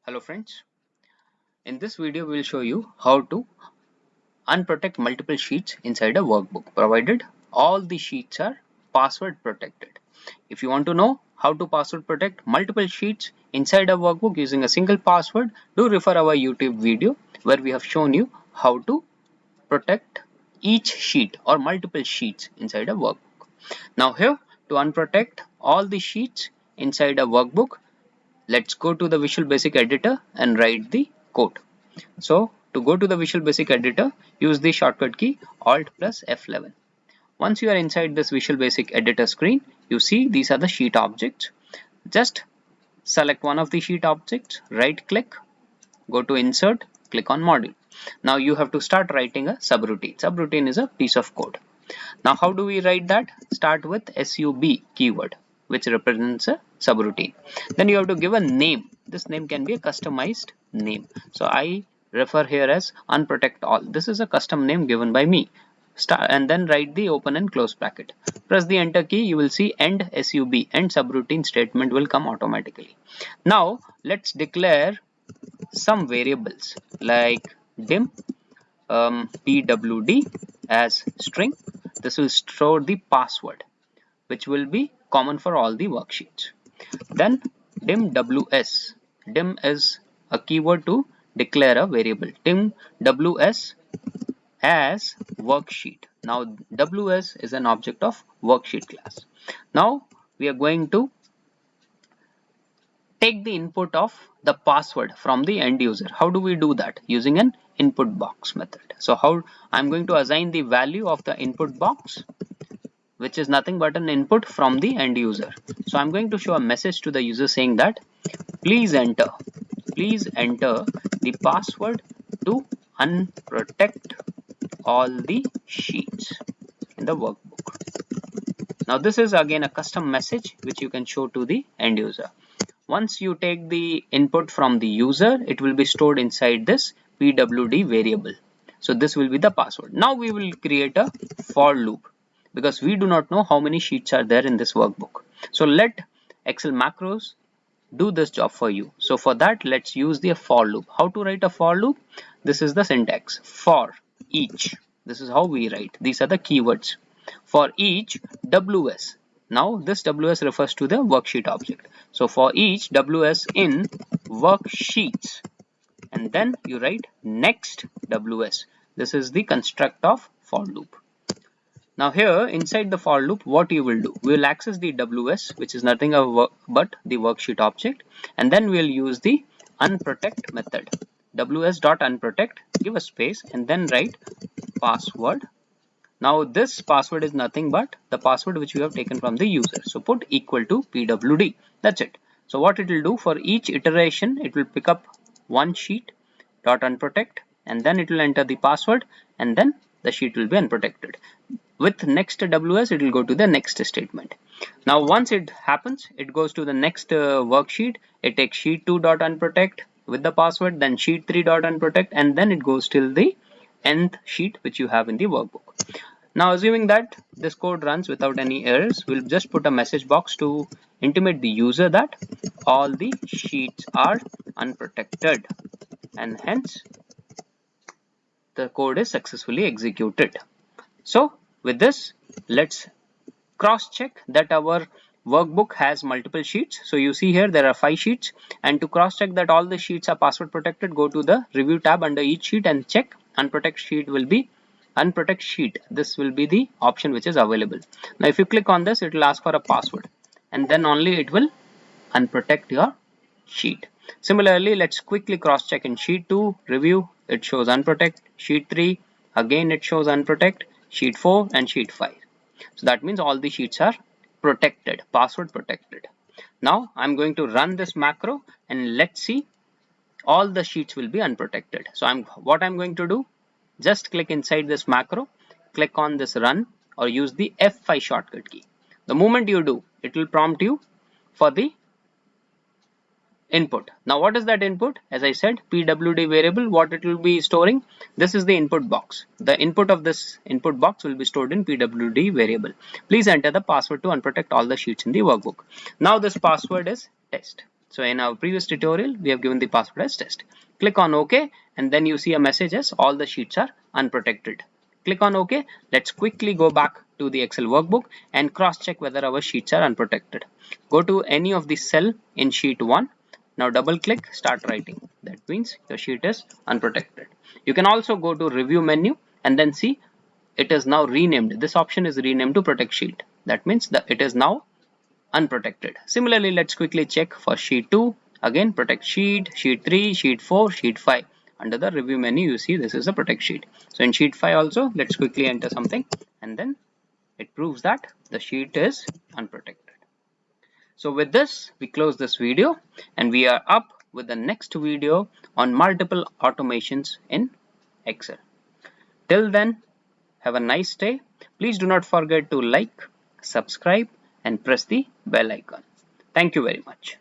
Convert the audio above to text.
Hello friends, in this video we will show you how to unprotect multiple sheets inside a workbook provided all the sheets are password protected. If you want to know how to password protect multiple sheets inside a workbook using a single password, do refer our YouTube video where we have shown you how to protect each sheet or multiple sheets inside a workbook. Now here, to unprotect all the sheets inside a workbook, let's go to the Visual Basic Editor and write the code. So to go to the Visual Basic Editor, use the shortcut key Alt plus F11. Once you are inside this Visual Basic Editor screen, you see these are the sheet objects. Just select one of the sheet objects, right click, go to Insert, click on Module. Now you have to start writing a subroutine. Subroutine is a piece of code. Now how do we write that? Start with sub keyword, which represents a subroutine. Then you have to give a name. This name can be a customized name. So I refer here as unprotect all. This is a custom name given by me. Start and then write the open and close bracket. Press the enter key. You will see end sub, end subroutine statement will come automatically. Now let's declare some variables like dim pwd as string. This will store the password which will be common for all the worksheets. Then dim ws. Dim is a keyword to declare a variable. Dim ws as worksheet. Now ws is an object of worksheet class. Now we are going to take the input of the password from the end user. How do we do that? Using an input box method. So how I'm going to assign the value of the input box, which is nothing but an input from the end user. So I'm going to show a message to the user saying that please enter the password to unprotect all the sheets in the workbook. Now this is again a custom message which you can show to the end user. Once you take the input from the user, it will be stored inside this pwd variable. So this will be the password. Now we will create a for loop because we do not know how many sheets are there in this workbook. So let Excel macros do this job for you. So for that, let's use the for loop. How to write a for loop? This is the syntax: for each. This is how we write. These are the keywords. For each ws. Now this ws refers to the worksheet object. So for each ws in worksheets, and then you write next ws. This is the construct of for loop. Now here inside the for loop, what you will do? We will access the ws, which is nothing but the worksheet object, and then we will use the unprotect method. ws.unprotect, give a space, and then write password. Now this password is nothing but the password which we have taken from the user. So put equal to pwd. That's it. So what it will do, for each iteration, it will pick up one sheet dot unprotect, and then it will enter the password, and then the sheet will be unprotected. With next ws, it will go to the next statement. Now once it happens, it goes to the next worksheet. It takes sheet 2 dot unprotect with the password, then sheet 3 dot unprotect, and then it goes till the nth sheet which you have in the workbook. Now assuming that this code runs without any errors, we'll just put a message box to intimate the user that all the sheets are unprotected, and hence the code is successfully executed. So with this, let's cross check that our workbook has multiple sheets. So you see here there are 5 sheets, and to cross check that all the sheets are password protected, go to the review tab under each sheet and check unprotect sheet. This will be the option which is available. Now if you click on this, it will ask for a password, and then only it will unprotect your sheet. Similarly, let's quickly cross check in sheet 2 review. It shows unprotect. Sheet 3 again it shows unprotect. Sheet 4 and sheet 5. So that means all the sheets are protected, password protected. Now I'm going to run this macro, and let's see, all the sheets will be unprotected. So what I'm going to do, just click inside this macro, click on this run, or use the F5 shortcut key. The moment you do, it will prompt you for the input. Now what is that input? As I said, pwd variable. What it will be storing? This is the input box. The input of this input box will be stored in pwd variable. Please enter the password to unprotect all the sheets in the workbook. Now this password is test. So in our previous tutorial, we have given the password as test. Click on OK, and then you see a message as all the sheets are unprotected. Click on OK. Let's quickly go back to the Excel workbook and cross check whether our sheets are unprotected. Go to any of the cell in sheet 1. Now double click, start writing. That means your sheet is unprotected. You can also go to review menu and then see it is now renamed. This option is renamed to protect sheet. That means that it is now unprotected. Similarly, let's quickly check for sheet 2. Again, protect sheet, sheet 3, sheet 4, sheet 5. Under the review menu, you see this is a protect sheet. So in sheet 5 also, let's quickly enter something, and then it proves that the sheet is unprotected. So with this, we close this video, and we are up with the next video on multiple automations in Excel. Till then, have a nice day. Please do not forget to like, subscribe, and press the bell icon. Thank you very much.